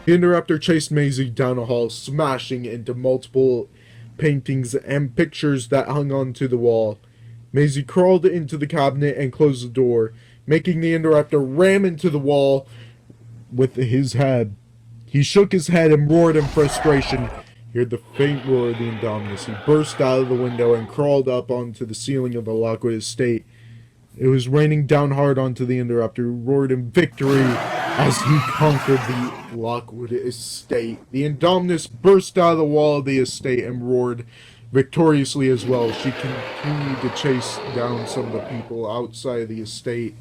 The Indoraptor chased Maisie down a hall, smashing into multiple paintings and pictures that hung onto the wall. Maisie crawled into the cabinet and closed the door, making the Indoraptor ram into the wall with his head. He shook his head and roared in frustration. He heard the faint roar of the Indominus. He burst out of the window and crawled up onto the ceiling of the Lockwood estate. It was raining down hard onto the Indoraptor, who roared in victory as he conquered the Lockwood estate. The Indominus burst out of the wall of the estate and roared victoriously as well. She continued to chase down some of the people outside of the estate.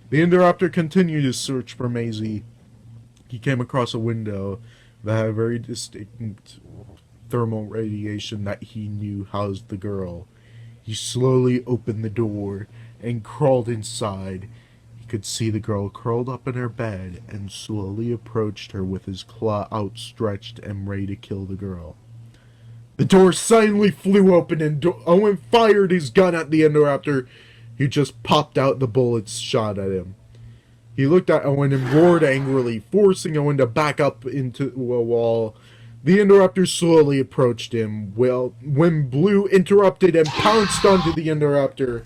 The Indoraptor continued his search for Maisie. He came across a window that had a very distinct thermal radiation that he knew housed the girl. He slowly opened the door and crawled inside. He could see the girl curled up in her bed and slowly approached her with his claw outstretched and ready to kill the girl. The door suddenly flew open and Owen fired his gun at the Indoraptor, who just popped out the bullets shot at him. He looked at Owen and roared angrily, forcing Owen to back up into a wall. The Indoraptor slowly approached him, when Blue interrupted and pounced onto the Indoraptor.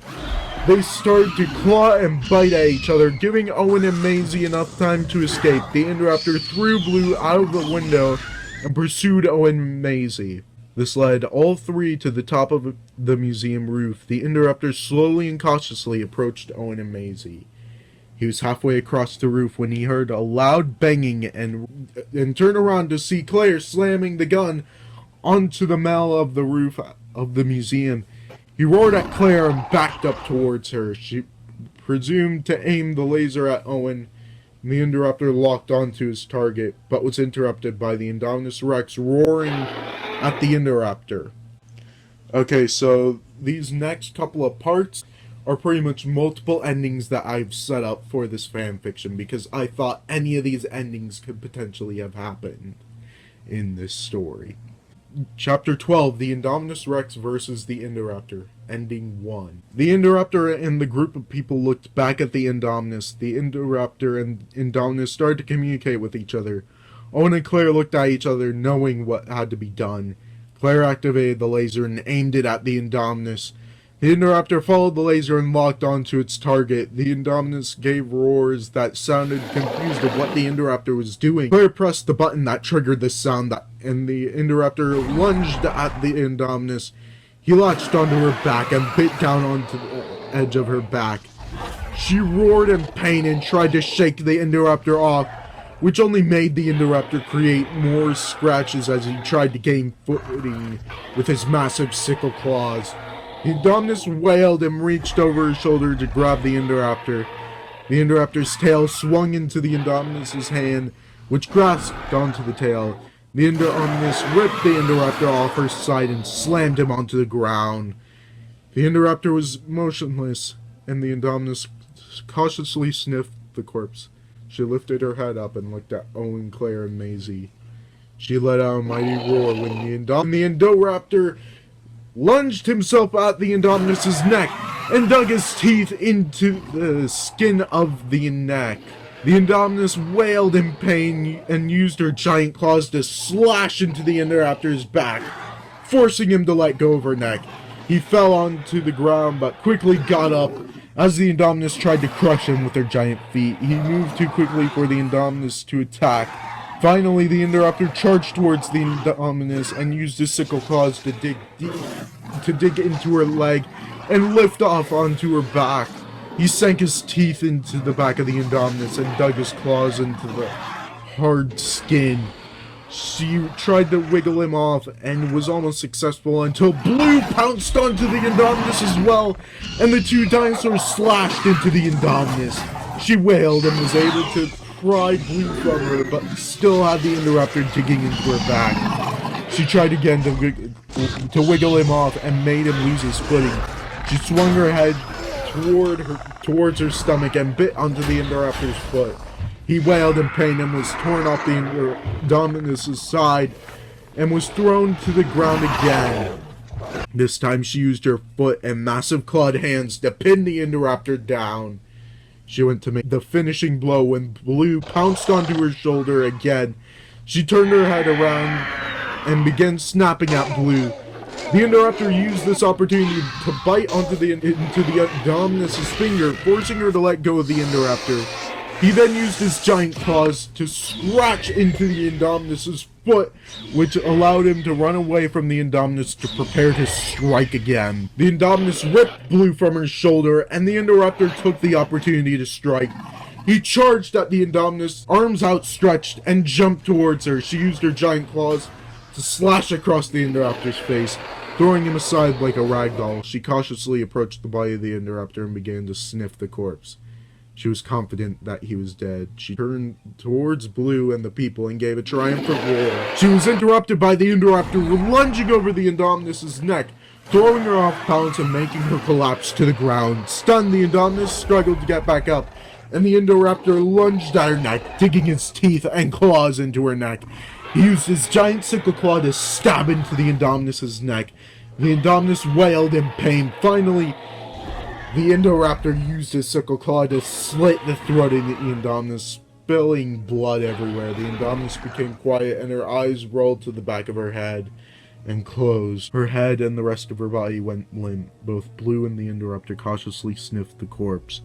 They started to claw and bite at each other, giving Owen and Maisie enough time to escape. The Indoraptor threw Blue out of the window and pursued Owen and Maisie. This led all three to the top of the museum roof. The Indoraptor slowly and cautiously approached Owen and Maisie. He was halfway across the roof when he heard a loud banging and turned around to see Claire slamming the gun onto the metal of the roof of the museum. He roared at Claire and backed up towards her. She presumed to aim the laser at Owen. The Indoraptor locked onto his target, but was interrupted by the Indominus Rex roaring at the Indoraptor. Okay, so these next couple of parts are pretty much multiple endings that I've set up for this fanfiction because I thought any of these endings could potentially have happened in this story. Chapter 12, The Indominus Rex versus the Indoraptor, Ending 1. The Indoraptor and the group of people looked back at the Indominus. The Indoraptor and Indominus started to communicate with each other. Owen and Claire looked at each other, knowing what had to be done. Claire activated the laser and aimed it at the Indominus. The Indoraptor followed the laser and locked onto its target. The Indominus gave roars that sounded confused of what the Indoraptor was doing. Claire pressed the button that triggered the sound, and the Indoraptor lunged at the Indominus. He latched onto her back and bit down onto the edge of her back. She roared in pain and tried to shake the Indoraptor off, which only made the Indoraptor create more scratches as he tried to gain footing with his massive sickle claws. The Indominus wailed and reached over his shoulder to grab the Indoraptor. The Indoraptor's tail swung into the Indominus' hand, which grasped onto the tail. The Indominus ripped the Indoraptor off her side and slammed him onto the ground. The Indoraptor was motionless, and the Indominus cautiously sniffed the corpse. She lifted her head up and looked at Owen, Claire, and Maisie. She let out a mighty roar when the Indoraptor lunged himself at the Indominus' neck and dug his teeth into the skin of the neck. The Indominus wailed in pain and used her giant claws to slash into the Indoraptor's back, forcing him to let go of her neck. He fell onto the ground but quickly got up as the Indominus tried to crush him with her giant feet. He moved too quickly for the Indominus to attack. Finally, the Indoraptor charged towards the Indominus and used his sickle claws to dig into her leg and lift off onto her back. He sank his teeth into the back of the Indominus and dug his claws into the hard skin. She tried to wiggle him off and was almost successful until Blue pounced onto the Indominus as well, and the two dinosaurs slashed into the Indominus. She wailed and was able to pry Blue from her, but still had the Indoraptor digging into her back. She tried again to wiggle him off and made him lose his footing. She swung her head towards her stomach and bit onto the Indoraptor's foot. He wailed in pain and was torn off the Indominus' side and was thrown to the ground again. This time she used her foot and massive clawed hands to pin the Indoraptor down. She went to make the finishing blow when Blue pounced onto her shoulder again. She turned her head around and began snapping at Blue. The Indoraptor used this opportunity to bite into the Indominus' finger, forcing her to let go of the Indoraptor. He then used his giant claws to scratch into the Indominus' foot, which allowed him to run away from the Indominus to prepare to strike again. The Indominus ripped Blue from her shoulder, and the Indoraptor took the opportunity to strike. He charged at the Indominus, arms outstretched, and jumped towards her. She used her giant claws to slash across the Indoraptor's face, throwing him aside like a ragdoll. She cautiously approached the body of the Indoraptor and began to sniff the corpse. She was confident that he was dead. She turned towards Blue and the people and gave a triumphant roar. She was interrupted by the Indoraptor lunging over the Indominus' neck, throwing her off balance and making her collapse to the ground. Stunned, the Indominus struggled to get back up, and the Indoraptor lunged at her neck, digging his teeth and claws into her neck. He used his giant sickle claw to stab into the Indominus' neck. The Indominus wailed in pain. Finally, the Indoraptor used his sickle claw to slit the throat of the Indominus, spilling blood everywhere. The Indominus became quiet, and her eyes rolled to the back of her head and closed. Her head and the rest of her body went limp. Both Blue and the Indoraptor cautiously sniffed the corpse.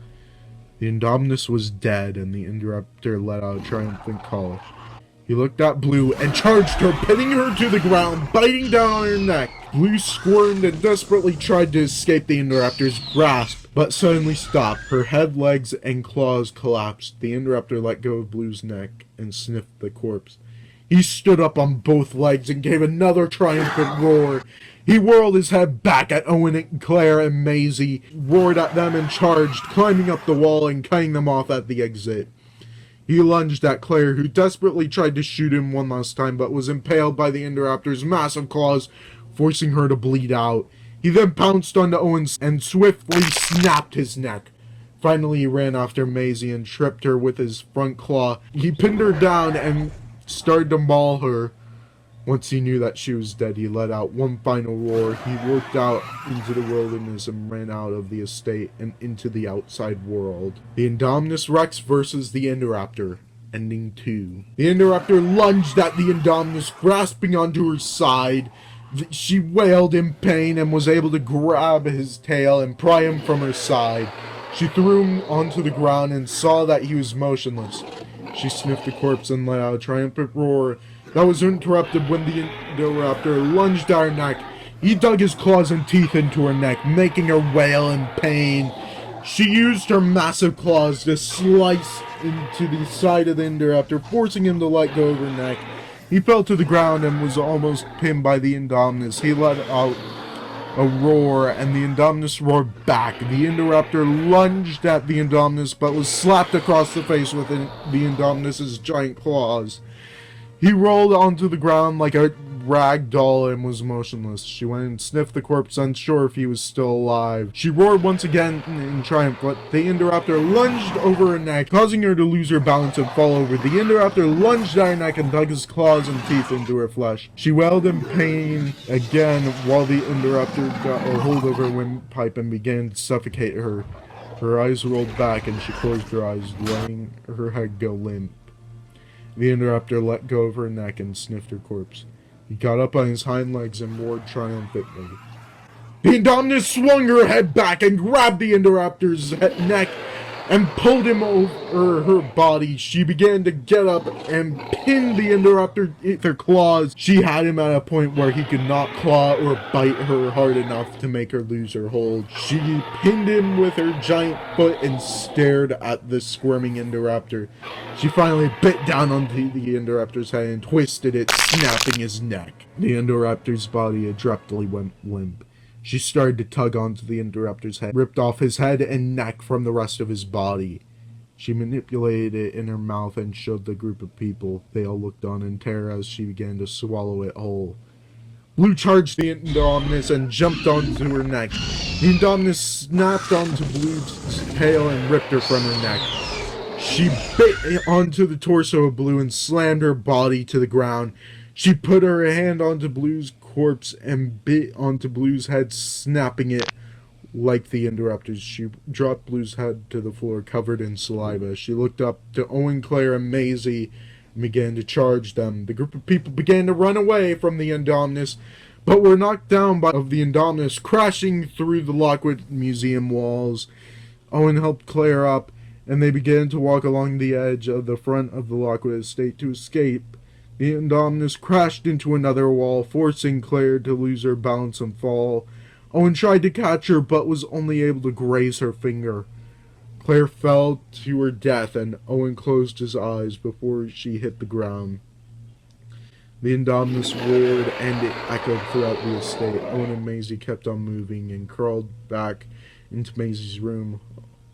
The Indominus was dead, and the Indoraptor let out a triumphant call. He looked at Blue and charged her, pinning her to the ground, biting down on her neck. Blue squirmed and desperately tried to escape the Indoraptor's grasp, but suddenly stopped. Her head, legs, and claws collapsed. The Indoraptor let go of Blue's neck and sniffed the corpse. He stood up on both legs and gave another triumphant roar. He whirled his head back at Owen and Claire and Maisie, roared at them and charged, climbing up the wall and cutting them off at the exit. He lunged at Claire, who desperately tried to shoot him one last time, but was impaled by the Indoraptor's massive claws, forcing her to bleed out. He then pounced onto Owen and swiftly snapped his neck. Finally, he ran after Maisie and tripped her with his front claw. He pinned her down and started to maul her. Once he knew that she was dead, he let out one final roar. He looked out into the wilderness and ran out of the estate and into the outside world. The Indominus Rex versus the Indoraptor. Ending 2. The Indoraptor lunged at the Indominus, grasping onto her side. She wailed in pain and was able to grab his tail and pry him from her side. She threw him onto the ground and saw that he was motionless. She sniffed the corpse and let out a triumphant roar that was interrupted when the Indoraptor lunged at her neck. He dug his claws and teeth into her neck, making her wail in pain. She used her massive claws to slice into the side of the Indoraptor, forcing him to let go of her neck. He fell to the ground and was almost pinned by the Indominus. He let out a roar, and the Indominus roared back. The Indoraptor lunged at the Indominus, but was slapped across the face with the Indominus' giant claws. He rolled onto the ground like a rag doll and was motionless. She went and sniffed the corpse, unsure if he was still alive. She roared once again in triumph, but the Indoraptor lunged over her neck, causing her to lose her balance and fall over. The Indoraptor lunged at her neck and dug his claws and teeth into her flesh. She wailed in pain again while the Indoraptor got a hold of her windpipe and began to suffocate her. Her eyes rolled back and she closed her eyes, letting her head go limp. The Indoraptor let go of her neck and sniffed her corpse. He got up on his hind legs and roared triumphantly. The Indominus swung her head back and grabbed the Indoraptor's neck and pulled him over her body. She began to get up and pin the Indoraptor with her claws. She had him at a point where he could not claw or bite her hard enough to make her lose her hold. She pinned him with her giant foot and stared at the squirming Indoraptor. She finally bit down onto the Indoraptor's head and twisted it, snapping his neck. The Indoraptor's body abruptly went limp. She started to tug onto the Indoraptor's head, ripped off his head and neck from the rest of his body. She manipulated it in her mouth and showed the group of people. They all looked on in terror as she began to swallow it whole. Blue charged the Indominus and jumped onto her neck. The Indominus snapped onto Blue's tail and ripped her from her neck. She bit onto the torso of Blue and slammed her body to the ground. She put her hand onto Blue's corpse and bit onto Blue's head, snapping it like the Indoraptors. She dropped Blue's head to the floor, covered in saliva. She looked up to Owen, Claire, and Maisie and began to charge them. The group of people began to run away from the Indominus, but were knocked down by of the Indominus crashing through the Lockwood Museum walls. Owen helped Claire up, and they began to walk along the edge of the front of the Lockwood estate to escape. The Indominus crashed into another wall, forcing Claire to lose her balance and fall. Owen tried to catch her, but was only able to graze her finger. Claire fell to her death, and Owen closed his eyes before she hit the ground. The Indominus roared, and it echoed throughout the estate. Owen and Maisie kept on moving and crawled back into Maisie's room.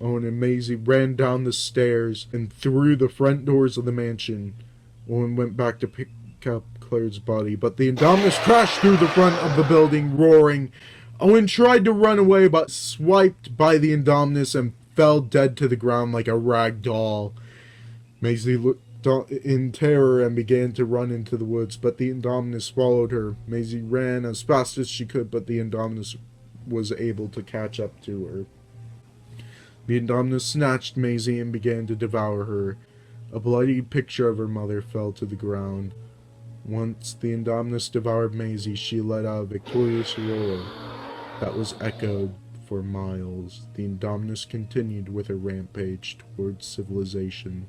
Owen and Maisie ran down the stairs and through the front doors of the mansion. Owen went back to pick up Claire's body, but the Indominus crashed through the front of the building, roaring. Owen tried to run away, but swiped by the Indominus and fell dead to the ground like a rag doll. Maisie looked in terror and began to run into the woods, but the Indominus swallowed her. Maisie ran as fast as she could, but the Indominus was able to catch up to her. The Indominus snatched Maisie and began to devour her. A bloody picture of her mother fell to the ground. Once the Indominus devoured Maisie, she let out a victorious roar that was echoed for miles. The Indominus continued with her rampage towards civilization.